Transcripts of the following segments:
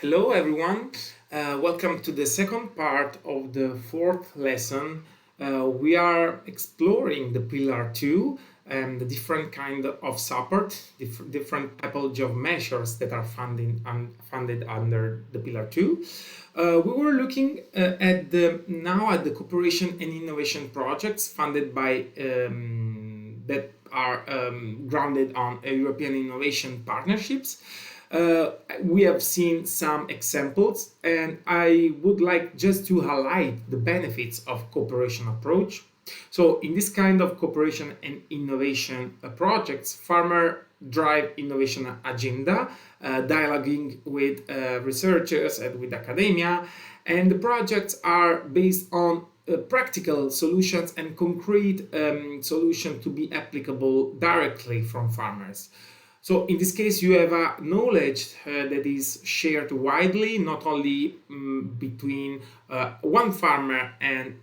Hello everyone, welcome to the second part of the fourth lesson. We are exploring the pillar 2 and the different kind of support, different typology of measures that are funded under the pillar 2. We were looking at the cooperation and innovation projects funded by that are grounded on European innovation partnerships. We have seen some examples, and I would like just to highlight the benefits of cooperation approach. So, in this kind of cooperation and innovation projects, farmer drive innovation agenda, dialoguing with researchers and with academia, and the projects are based on practical solutions and concrete solutions to be applicable directly from farmers. So in this case, you have a knowledge that is shared widely, not only between one farmer and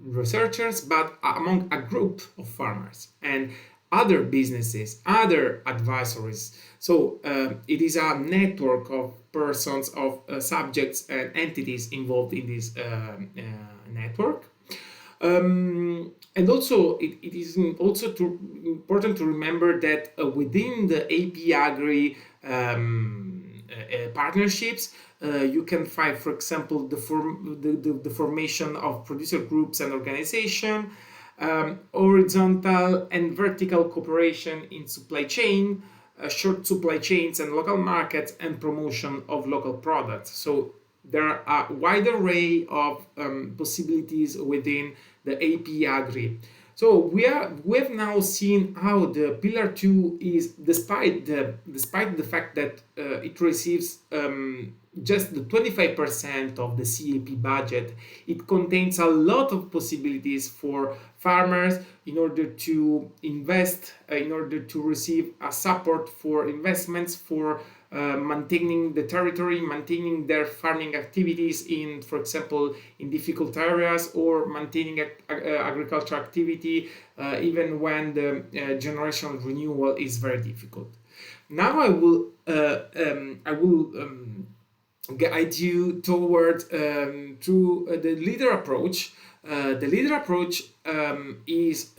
researchers, but among a group of farmers and other businesses, other advisories. So it is a network of persons, of subjects and entities involved in this network. And also, it is also important to remember that within the AP Agri partnerships, you can find, for example, the formation of producer groups and organization, horizontal and vertical cooperation in supply chain, short supply chains and local markets, and promotion of local products. So there are a wide array of possibilities within the AP Agri. So we have now seen how the Pillar 2 is, despite the fact that it receives just the 25% of the CAP budget, it contains a lot of possibilities for farmers in order to invest, in order to receive a support for investments, for maintaining the territory, maintaining their farming activities in, for example, in difficult areas, or maintaining agricultural activity even when the generational renewal is very difficult. Now I will guide you toward to the leader approach. The leader approach is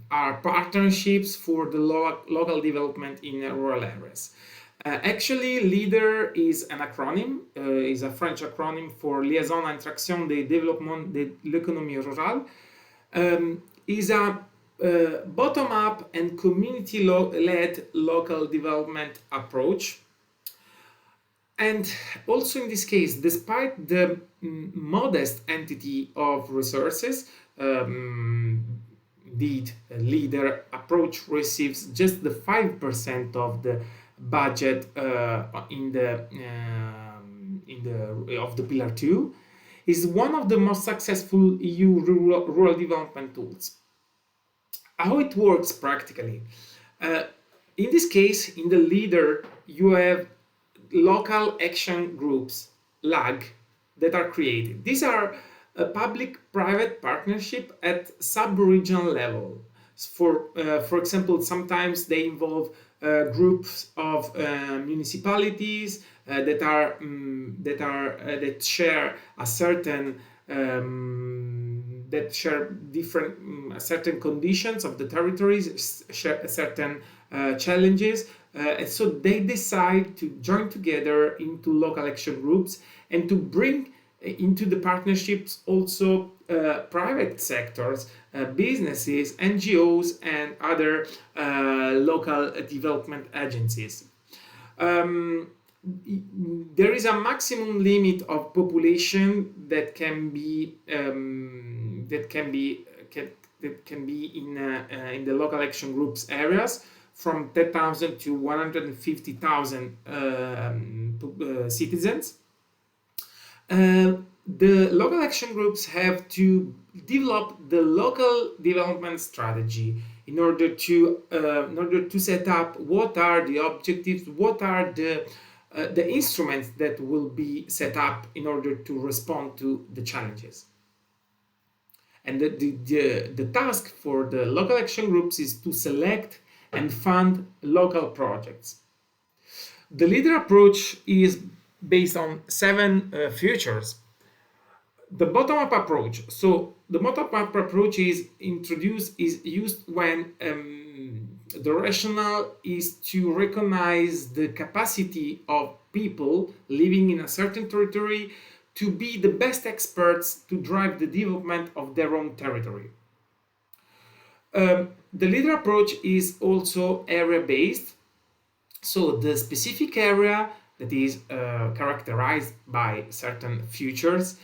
are partnerships for the local development in rural areas. Actually, LEADER is an acronym, is a French acronym for Liaison Interaction des Développements de l'Économie Rurale. Is a bottom-up and community-led local development approach. And also in this case, despite the modest entity of resources, the leader approach receives just the 5% of the budget in the of the Pillar 2, is one of the most successful EU rural development tools. How it works practically? In this case, in the leader, you have local action groups, LAG, that are created. These are a public-private partnership at sub-regional level. For example, sometimes they involve groups of municipalities that share a certain that share different certain conditions of the territories, share certain challenges, and so they decide to join together into local action groups and to bring into the partnerships also private sectors, businesses, NGOs, and other local development agencies. There is a maximum limit of population that can be in the local action groups areas, from 10,000 to 150,000 citizens. The local action groups have to develop the local development strategy in order to set up what are the objectives, what are the instruments that will be set up in order to respond to the challenges. And the task for the local action groups is to select and fund local projects. The leader approach is based on seven features. The bottom-up approach. So the bottom-up approach is used when the rationale is to recognize the capacity of people living in a certain territory to be the best experts to drive the development of their own territory. The leader approach is also area-based. So the specific area that is characterized by certain features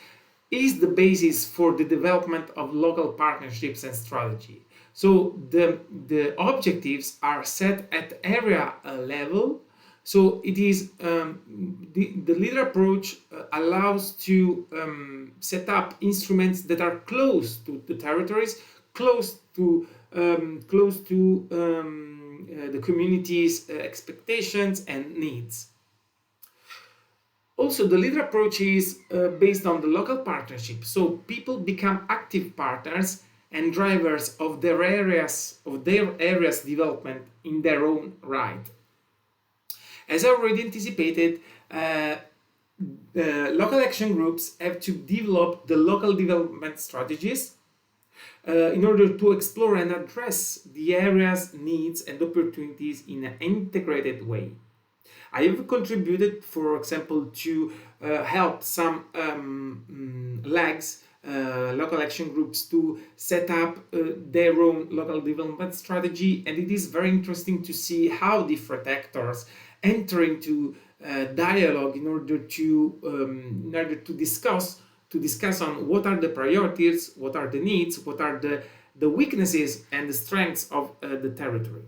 is the basis for the development of local partnerships and strategy. So the objectives are set at area level. So it is the leader approach allows to set up instruments that are close to the territories, close to the community's expectations and needs. Also, the leader approach is based on the local partnership. So people become active partners and drivers of their areas development in their own right. As I already anticipated, local action groups have to develop the local development strategies in order to explore and address the area's needs and opportunities in an integrated way. I have contributed, for example, to help some local action groups to set up their own local development strategy, and it is very interesting to see how different actors enter into dialogue in order to discuss on what are the priorities, what are the needs, what are the weaknesses and the strengths of the territory.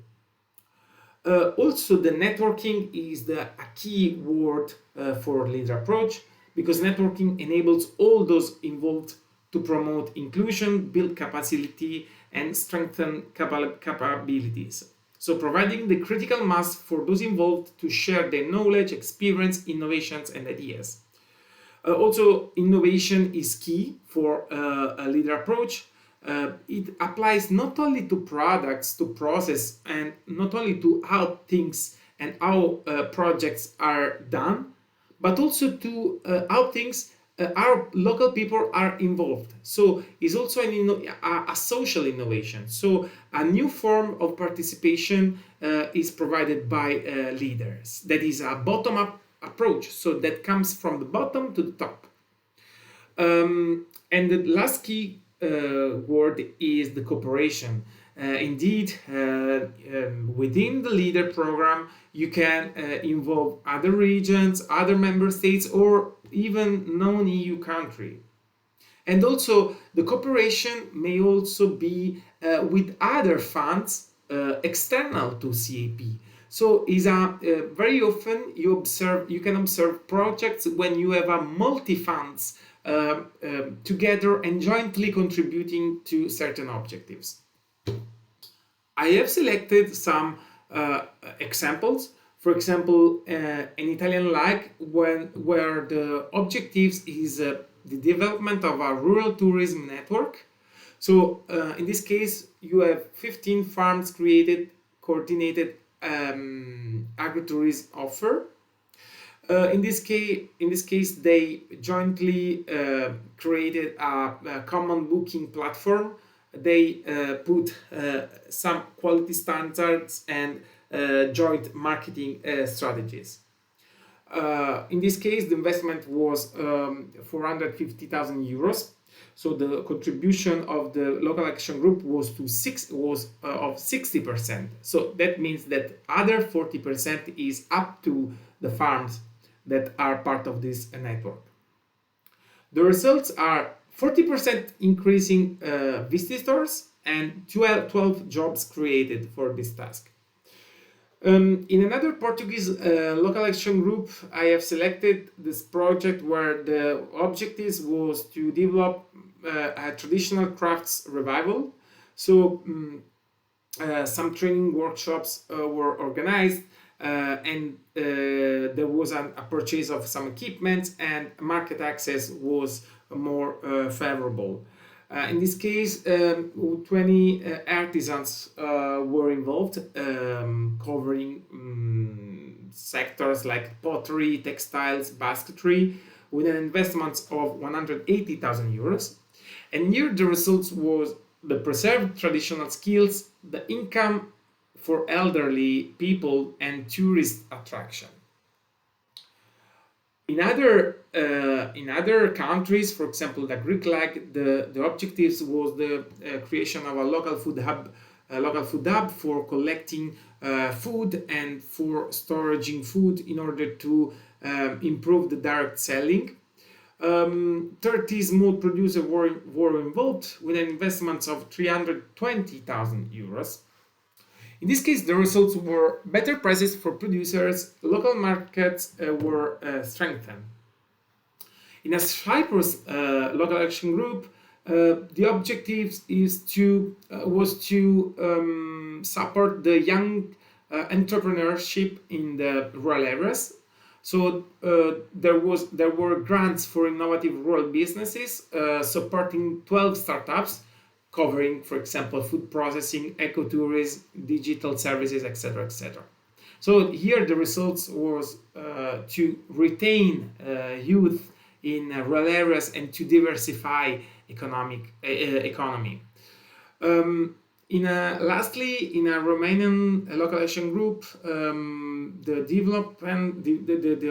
Also, the networking is a key word for leader approach, because networking enables all those involved to promote inclusion, build capacity, and strengthen capabilities. So providing the critical mass for those involved to share their knowledge, experience, innovations, and ideas. Also, innovation is key for a leader approach. It applies not only to products, to process, and not only to how things and how projects are done, but also to how things our local people are involved. So it's also a social innovation. So a new form of participation is provided by leaders. That is a bottom-up approach. So that comes from the bottom to the top. And the last key word is the cooperation. Indeed, within the leader program, you can involve other regions, other member states, or even non-EU country. And also, the cooperation may also be with other funds external to CAP. So is very often you can observe projects when you have a multi-funds together and jointly contributing to certain objectives. I have selected some examples. For example, an Italian where the objectives is the development of a rural tourism network. So in this case, you have 15 farms created, coordinated agritourism offer. In this case, they jointly created a common booking platform. They put some quality standards and joint marketing strategies. In this case, the investment was 450,000 euros. So the contribution of the local action group was of 60%. So that means that other 40% is up to the farms that are part of this network. The results are 40% increasing visitors and 12 jobs created for this task. In another Portuguese local action group, I have selected this project where the objectives was to develop a traditional crafts revival. So some training workshops were organized, and there was a purchase of some equipment, and market access was more favorable. In this case, 20 artisans were involved, covering sectors like pottery, textiles, basketry, with an investment of 180,000 euros. And here the results was the preserved traditional skills, the income for elderly people, and tourist attraction. In other countries, for example, the Greek leg, the objectives was the creation of a local food hub for collecting food and for storing food in order to improve the direct selling. 30 small producers were involved with an investment of 320,000 euros. In this case, the results were better prices for producers, local markets were strengthened. In a Cyprus local action group, the objective was to support the young entrepreneurship in the rural areas. So there were grants for innovative rural businesses supporting 12 startups covering, for example, food processing, ecotourism, digital services, etc., etc. So here the results was to retain youth in rural areas and to diversify economy. Lastly, in a Romanian local action group, the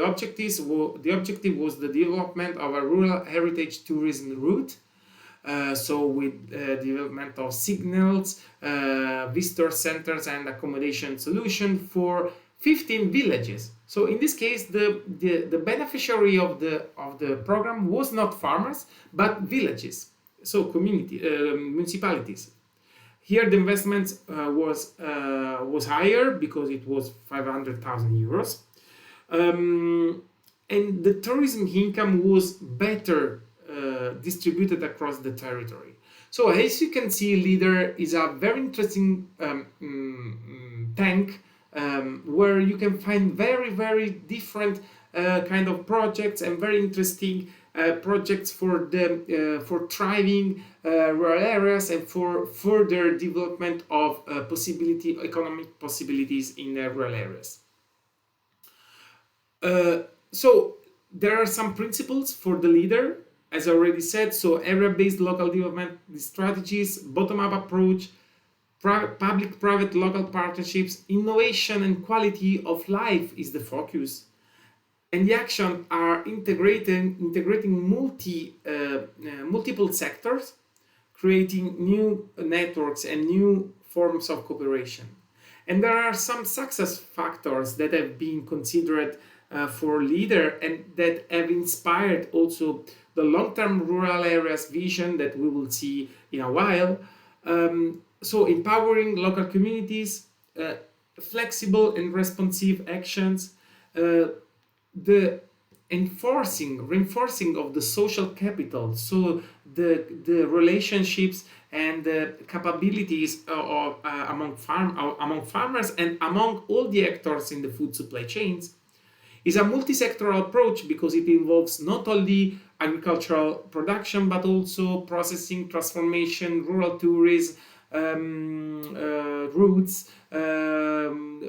objective was the development of a rural heritage tourism route. So with development of signals, visitor centers, and accommodation solution for 15 villages. So in this case, the beneficiary of the program was not farmers but villages, so community municipalities. Here the investment was higher because it was 500,000 euros, and the tourism income was better distributed across the territory. So as you can see, LEADER is a very interesting tank where you can find very different kind of projects and very interesting projects for thriving rural areas and for further development of economic possibilities in rural areas. So there are some principles for the LEADER, as I already said. So area-based local development strategies, bottom-up approach, public-private local partnerships, innovation and quality of life is the focus. And the action are integrating multiple sectors, creating new networks and new forms of cooperation. And there are some success factors that have been considered for LEADER and that have inspired also the long-term rural areas vision that we will see in a while. So empowering local communities, flexible and responsive actions, the reinforcing of the social capital, so the relationships and the capabilities among farmers and among all the actors in the food supply chains, is a multi-sectoral approach because it involves not only agricultural production but also processing, transformation, rural tourism, routes,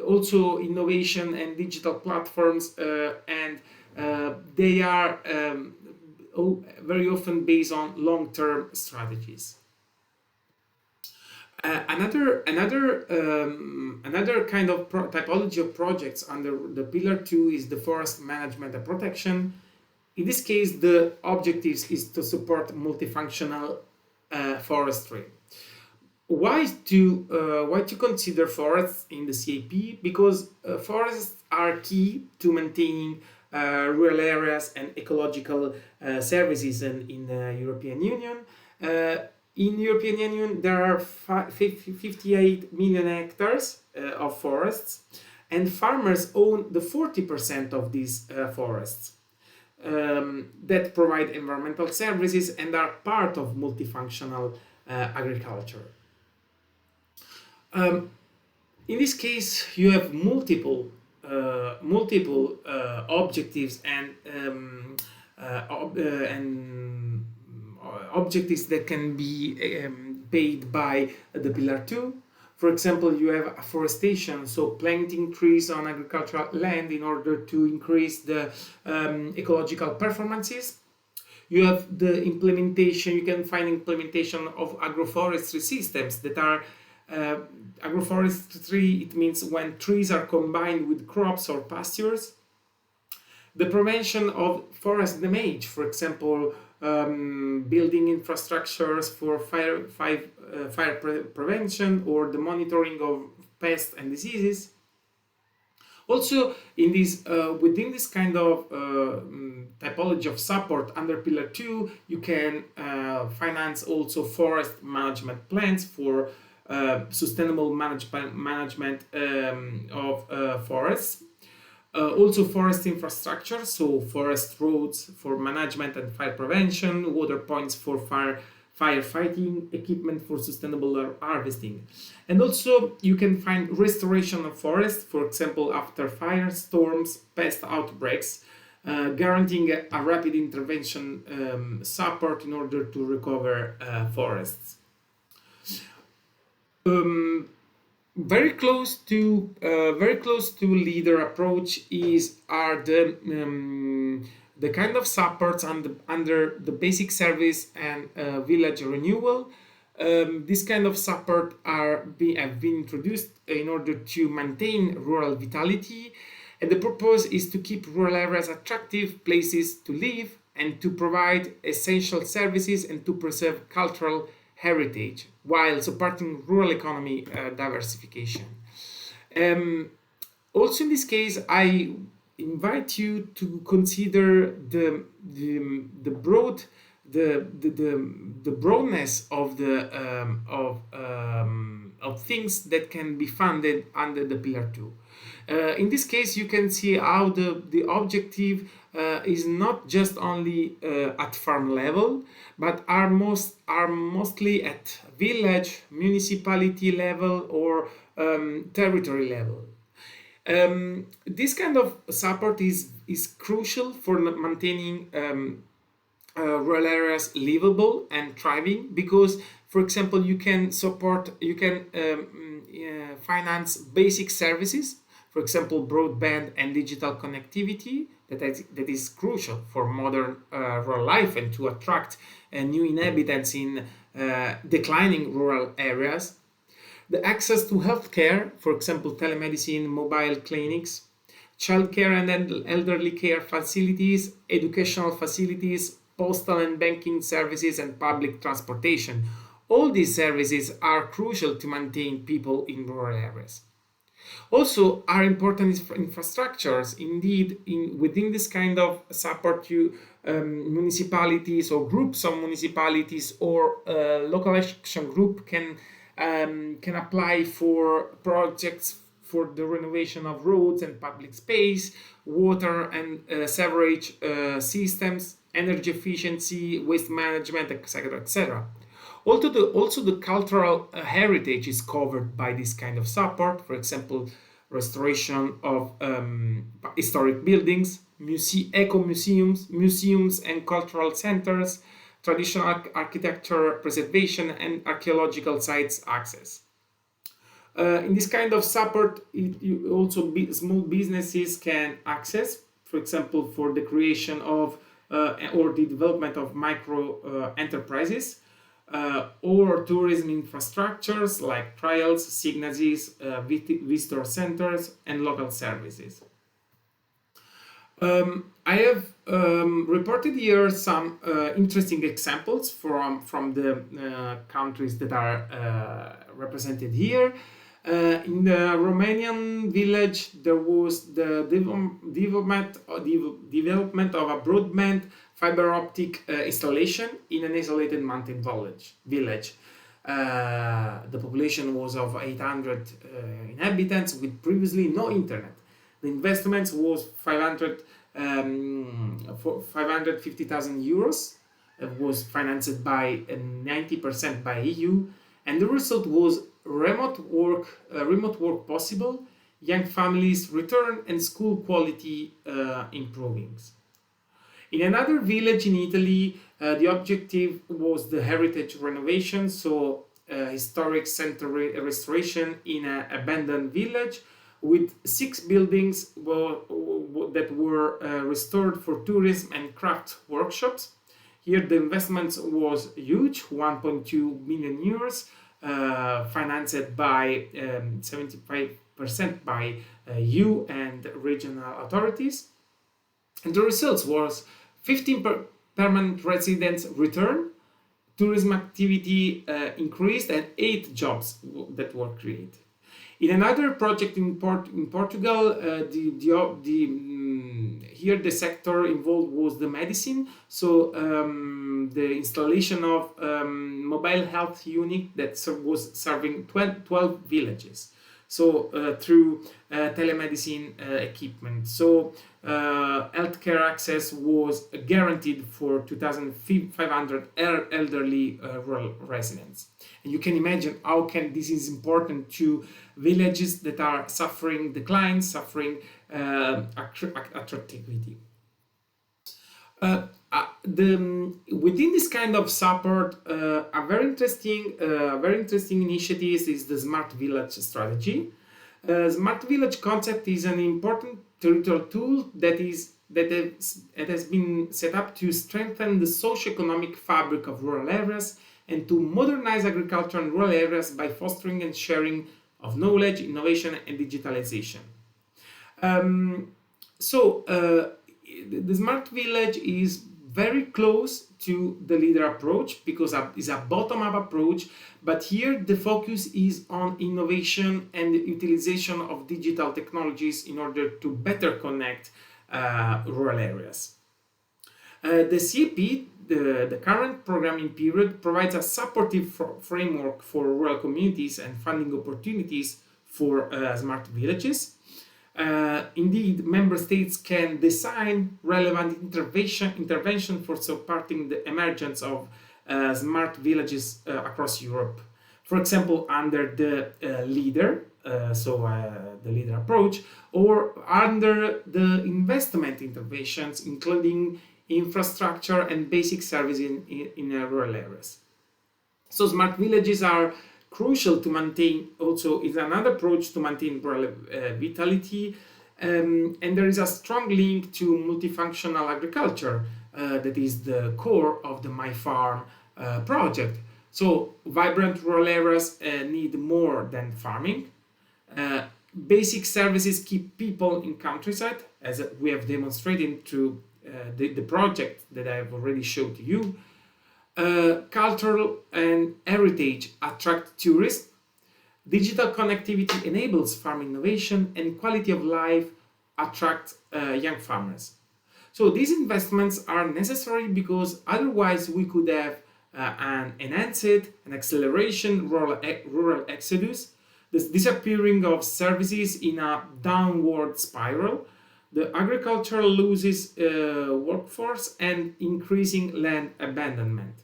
also innovation and digital platforms, and they are very often based on long-term strategies. Another kind of typology of projects under the Pillar 2 is the forest management and protection. In this case, the objective is to support multifunctional forestry. Why to consider forests in the CAP? Because forests are key to maintaining rural areas and ecological services in the European Union. In European Union, there are 58 million hectares of forests, and farmers own the 40% of these forests that provide environmental services and are part of multifunctional agriculture. In this case, you have multiple objectives and objectives that can be paid by the Pillar 2. For example, you have afforestation, so planting trees on agricultural land in order to increase the ecological performances. You have the implementation, you can find implementation of agroforestry systems that are uh, agroforestry. It means when trees are combined with crops or pastures. The prevention of forest damage, for example, building infrastructures for fire prevention, or the monitoring of pests and diseases. Also, in this within this kind of typology of support under Pillar 2, you can finance also forest management plans for sustainable management of forests. Also forest infrastructure, so forest roads for management and fire prevention, water points for firefighting, equipment for sustainable harvesting. And also you can find restoration of forest, for example, after fire, storms, pest outbreaks, guaranteeing a rapid intervention support in order to recover forests. Um, very close to leader approach is are the kind of supports under the basic service and village renewal. This kind of support have been introduced in order to maintain rural vitality, and the purpose is to keep rural areas attractive places to live and to provide essential services and to preserve cultural heritage while supporting rural economy diversification. Um, Also, in this case, I invite you to consider the broad the broadness of things that can be funded under the Pillar 2. In this case, you can see how the objective is not just only at farm level, but are mostly at village, municipality level, or territory level. This kind of support is crucial for maintaining rural areas livable and thriving, because, for example, you can finance basic services, for example, broadband and digital connectivity that is crucial for modern rural life and to attract new inhabitants in declining rural areas. The access to healthcare, for example, telemedicine, mobile clinics, childcare and elderly care facilities, educational facilities, postal and banking services, and public transportation. All these services are crucial to maintain people in rural areas. Also, are important infrastructures. Indeed, within this kind of support, municipalities or groups of municipalities or local action group can apply for projects for the renovation of roads and public space, water and sewerage systems, energy efficiency, waste management, etc., etc. Also, the cultural heritage is covered by this kind of support. For example, restoration of historic buildings, museums and cultural centers, traditional architecture preservation, and archaeological sites access. In this kind of support, small businesses can access, for example, for the creation of or the development of micro enterprises, or tourism infrastructures like trails, signages, visitor centers, and local services. I have reported here some interesting examples from the countries that are represented here. In the Romanian village, there was the development of a broadband fiber optic installation in an isolated mountain village. The population was of 800 inhabitants with previously no internet. The investment was 550,000 euros. It was financed by 90% by EU, and the result was remote work possible, young families return, and school quality improving. In another village in Italy, the objective was the heritage renovation, so historic center restoration in an abandoned village with 6 buildings that were restored for tourism and craft workshops. Here the investment was huge, 1.2 million euros, financed by 75% by EU and regional authorities. And the results was 15 permanent residents returned, tourism activity increased, and 8 jobs that were created. In another project in Portugal, here the sector involved was the medicine, so the installation of mobile health unit that was serving 12 villages. So through telemedicine equipment. So healthcare access was guaranteed for 2,500 elderly rural residents. And you can imagine how this is important to villages that are suffering decline, suffering attractivity. Within this kind of support, a very interesting initiative is the Smart Village strategy. Smart Village concept is an important territorial tool that has been set up to strengthen the socio-economic fabric of rural areas and to modernize agriculture in rural areas by fostering and sharing of knowledge, innovation, and digitalization. The Smart Village is very close to the leader approach because it's a bottom-up approach, but here the focus is on innovation and the utilization of digital technologies in order to better connect rural areas. The CAP, the current programming period, provides a supportive framework for rural communities and funding opportunities for smart villages. Indeed, member states can design relevant intervention for supporting the emergence of smart villages across Europe. For example, under the leader, the leader approach, or under the investment interventions, including infrastructure and basic services in rural areas. So smart villages are crucial to maintain, also is another approach to maintain rural vitality, and there is a strong link to multifunctional agriculture that is the core of the My Farm project. So vibrant rural areas need more than farming. Basic services keep people in countryside, as we have demonstrated through the project that I have already showed to you. Cultural and heritage attract tourists. Digital connectivity enables farm innovation, and quality of life attracts young farmers. So these investments are necessary because otherwise we could have an acceleration rural exodus, the disappearing of services in a downward spiral, the agriculture loses workforce, and increasing land abandonment.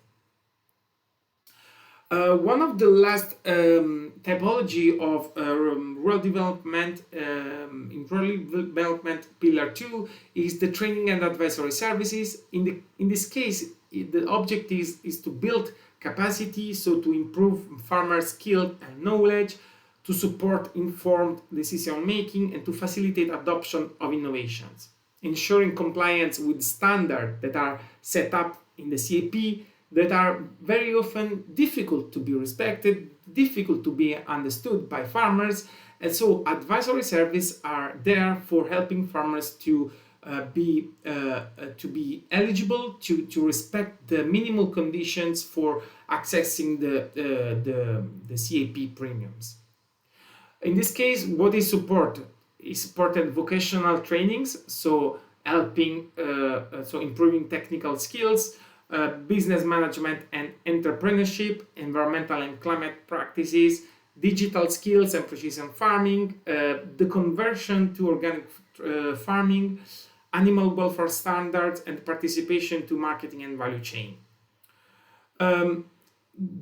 One of the last typology of rural development in rural development pillar 2 is the training and advisory services. In this case, the object is to build capacity, so to improve farmer skill and knowledge, to support informed decision making, and to facilitate adoption of innovations, ensuring compliance with standards that are set up in the CAP that are very often difficult to be respected, difficult to be understood by farmers, and so advisory services are there for helping farmers to be eligible to respect the minimal conditions for accessing the CAP premiums. In this case, what is supported? Is supported vocational trainings, so helping, improving technical skills, business management and entrepreneurship, environmental and climate practices, digital skills and precision farming, the conversion to organic farming, animal welfare standards, and participation to marketing and value chain.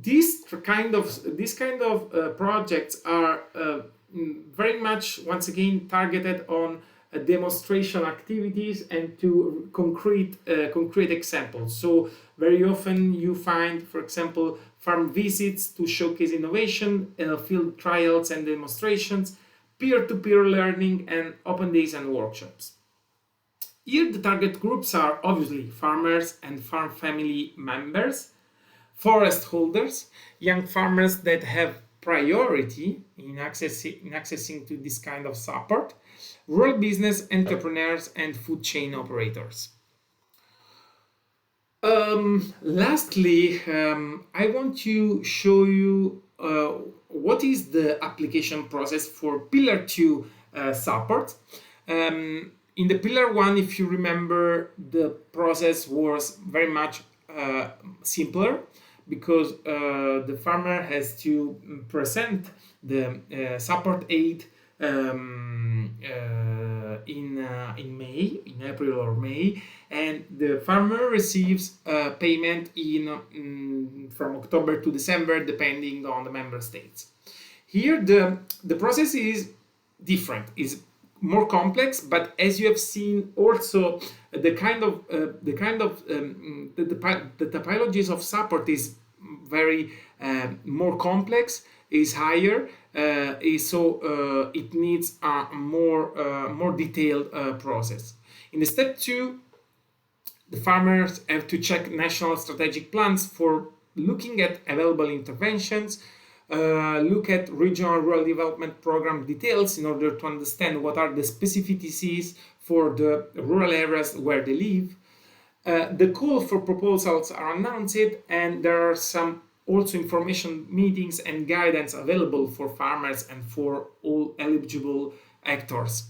These kind of projects are very much, once again, targeted on demonstration activities and to concrete examples. So very often you find, for example, farm visits to showcase innovation, field trials and demonstrations, peer-to-peer learning, and open days and workshops. Here the target groups are obviously farmers and farm family members, forest holders, young farmers that have priority in accessing to this kind of support, rural business entrepreneurs, and food chain operators. Lastly, I want to show you what is the application process for Pillar 2 support. In the Pillar 1, if you remember, the process was very much simpler because the farmer has to present the support aid in May, in April or May, and the farmer receives payment from October to December, depending on the member states. Here, the process is different, is more complex, but as you have seen, also the typologies of support is very more complex, is higher, so it needs a more detailed process. In the step 2, the farmers have to check national strategic plans for looking at available interventions, look at regional rural development program details in order to understand what are the specificities for the rural areas where they live. The call for proposals are announced, and there are some also information meetings and guidance available for farmers and for all eligible actors.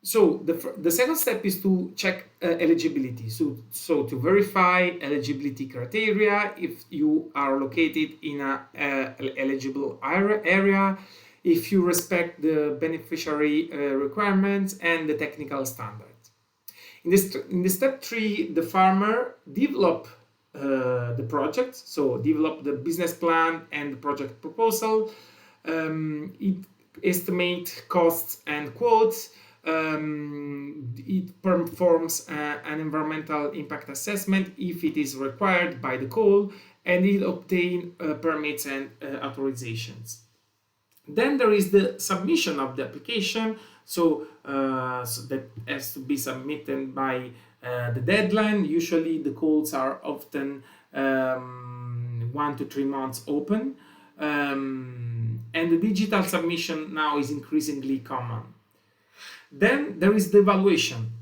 So the second step is to check eligibility. So to verify eligibility criteria, if you are located in a eligible area, if you respect the beneficiary requirements and the technical standards. In the step 3, the farmer develop the project, so develop the business plan and the project proposal. It estimate costs and quotes. It performs an environmental impact assessment if it is required by the call, and it obtain permits and authorizations. Then there is the submission of the application, so that has to be submitted by the deadline. Usually the calls are often 1 to 3 months open, and the digital submission now is increasingly common. Then there is the evaluation.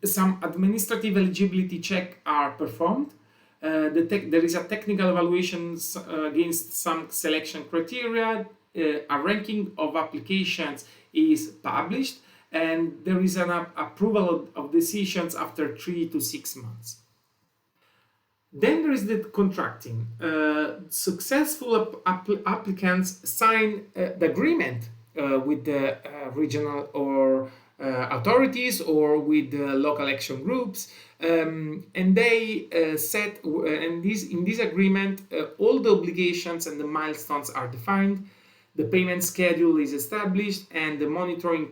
Some administrative eligibility checks are performed. There is a technical evaluation against some selection criteria. A ranking of applications is published, and there is an approval of decisions after 3 to 6 months. Then there is the contracting. Successful applicants sign the agreement with the regional or authorities or with the local action groups, and they set and in this agreement all the obligations and the milestones are defined, the payment schedule is established, and the monitoring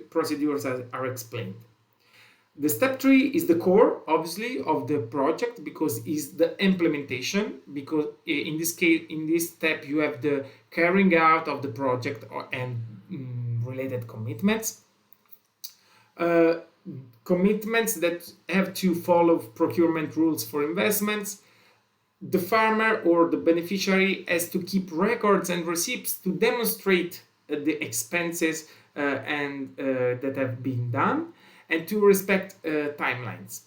procedures are explained. The step 3 is the core, obviously, of the project, because it's the implementation. Because in this case, in this step, you have the carrying out of the project and related commitments. Commitments that have to follow procurement rules for investments. The farmer or the beneficiary has to keep records and receipts to demonstrate the expenses that have been done, and to respect timelines.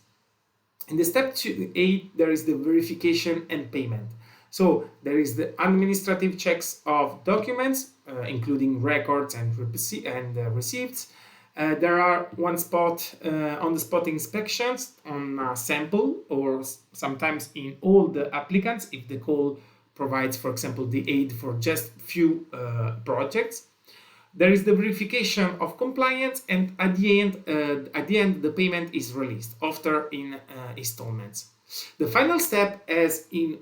In the step 8, there is the verification and payment. So there is the administrative checks of documents, including records and receipts. There are on-the-spot inspections on a sample, or sometimes in all the applicants, if the call provides, for example, the aid for just few projects. There is the verification of compliance, and at the end, the payment is released, often in installments. The final step, as in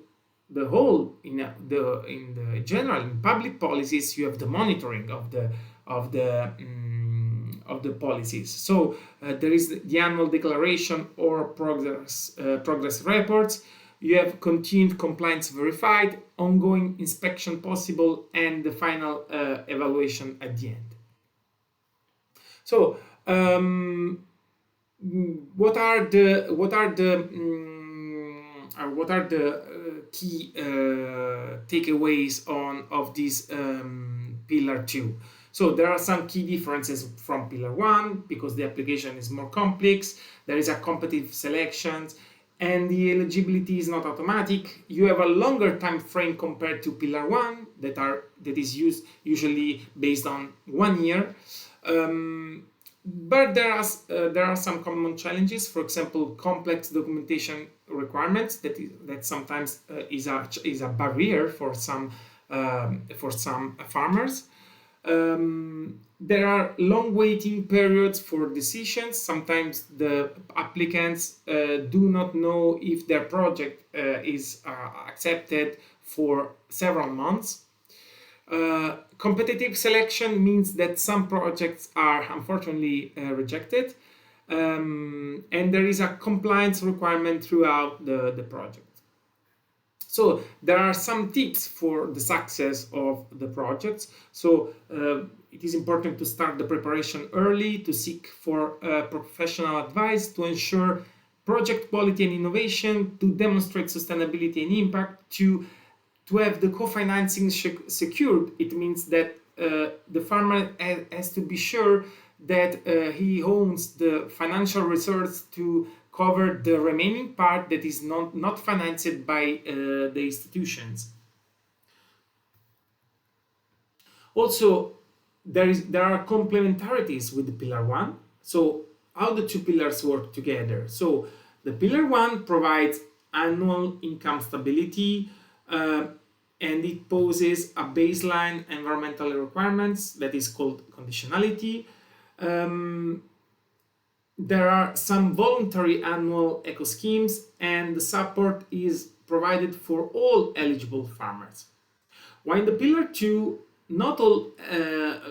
the whole, in the general, in public policies, you have the monitoring of the of the policies. So there is the annual declaration or progress reports. You have continued compliance verified, ongoing inspection possible, and the final evaluation at the end. So what are the key takeaways of this pillar 2? So there are some key differences from pillar 1 because the application is more complex. There is a competitive selection, and the eligibility is not automatic. You have a longer time frame compared to pillar 1 that is usually based on 1 year. But there are some common challenges. For example, complex documentation requirements that sometimes is a barrier for some farmers. There are long waiting periods for decisions. Sometimes the applicants do not know if their project is accepted for several months. Competitive selection means that some projects are unfortunately rejected, and there is a compliance requirement throughout the project. So there are some tips for the success of the projects. So it is important to start the preparation early, to seek for professional advice, to ensure project quality and innovation, to demonstrate sustainability and impact, to have the co-financing secured. It means that the farmer has to be sure that he owns the financial resource to cover the remaining part that is not financed by the institutions. Also, there are complementarities with the pillar 1. So how the two pillars work together. So the pillar 1 provides annual income stability, and it poses a baseline environmental requirements that is called conditionality. There are some voluntary annual eco schemes, and the support is provided for all eligible farmers. While in the pillar 2, not all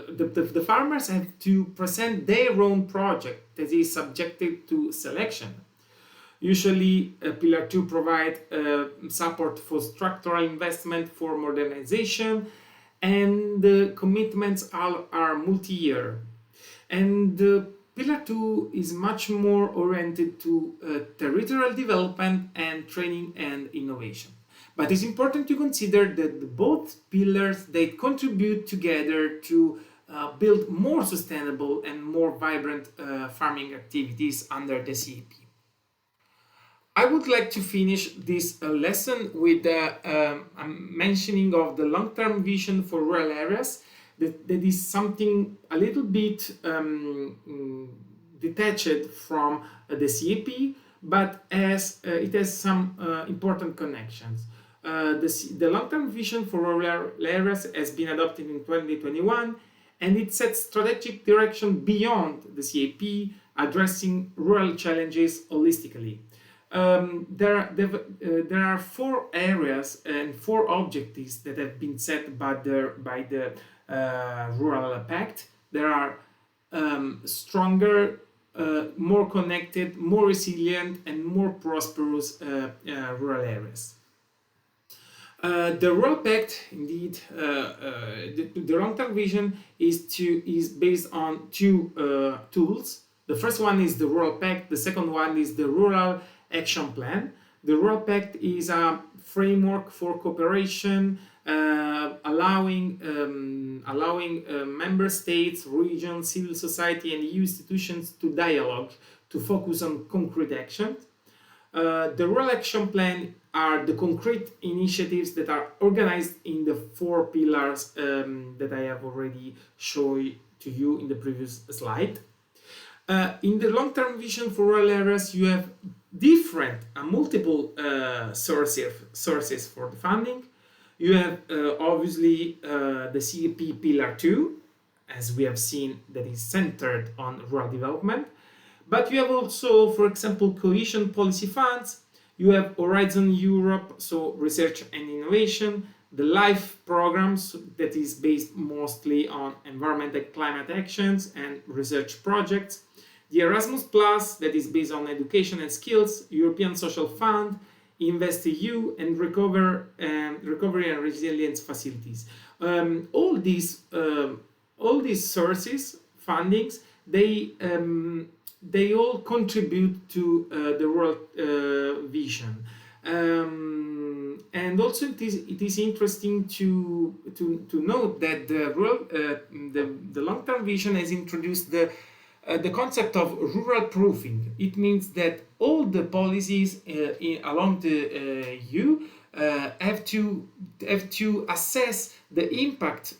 the farmers have to present their own project that is subjected to selection. Usually, pillar 2 provide support for structural investment for modernization, and the commitments are multi-year. And pillar 2 is much more oriented to territorial development and training and innovation. But it's important to consider that both pillars, they contribute together to build more sustainable and more vibrant farming activities under the CAP. I would like to finish this lesson with a mentioning of the long-term vision for rural areas. That is something a little bit detached from the CAP, but it has some important connections. The long-term vision for rural areas has been adopted in 2021, and it sets strategic direction beyond the CAP, addressing rural challenges holistically. There are 4 areas and 4 objectives that have been set by the Rural Pact. There are stronger, more connected, more resilient, and more prosperous rural areas. The Rural Pact, indeed, the long-term vision is based on 2 tools. The first one is the Rural Pact. The second one is the Rural Action Plan. The Rural Pact is a framework for cooperation, allowing member states, regions, civil society, and EU institutions to dialogue, to focus on concrete action. The Rural Action Plan are the concrete initiatives that are organized in the 4 pillars that I have already shown to you in the previous slide. In the long-term vision for rural areas, you have multiple sources for the funding. You have obviously the CAP Pillar 2, as we have seen, that is centered on rural development. But you have also, for example, cohesion policy funds. You have Horizon Europe, so research and innovation, the LIFE programs that is based mostly on environment and climate actions and research projects, the Erasmus Plus that is based on education and skills, European Social Fund, InvestEU, and recovery and resilience facilities. All these sources, fundings, they all contribute to the world vision. And also it is interesting to note that the long-term vision has introduced the concept of rural proofing. It means that all the policies along the EU have to assess the impact,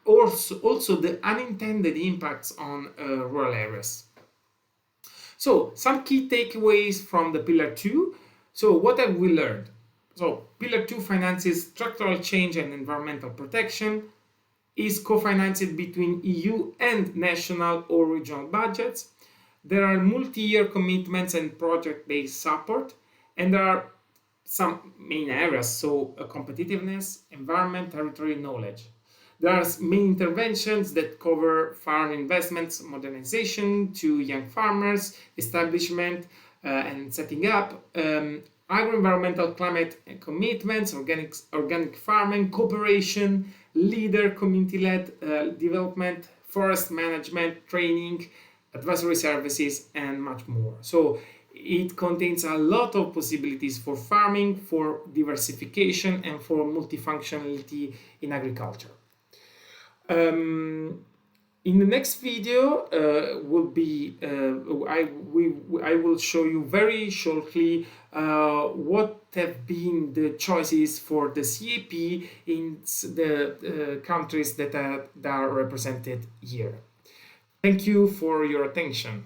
also the unintended impacts on rural areas. So some key takeaways from the Pillar 2. So what have we learned? So Pillar 2 finances structural change and environmental protection, is co-financed between EU and national or regional budgets. There are multi-year commitments and project-based support, and there are some main areas, so competitiveness, environment, territory, knowledge. There are main interventions that cover farm investments, modernization to young farmers, establishment and setting up, agro-environmental climate commitments, organic farming, cooperation, leader, community-led development, forest management, training, advisory services, and much more. So it contains a lot of possibilities for farming, for diversification, and for multifunctionality in agriculture. In the next video I will show you very shortly what have been the choices for the CAP in the countries that are represented here. Thank you for your attention.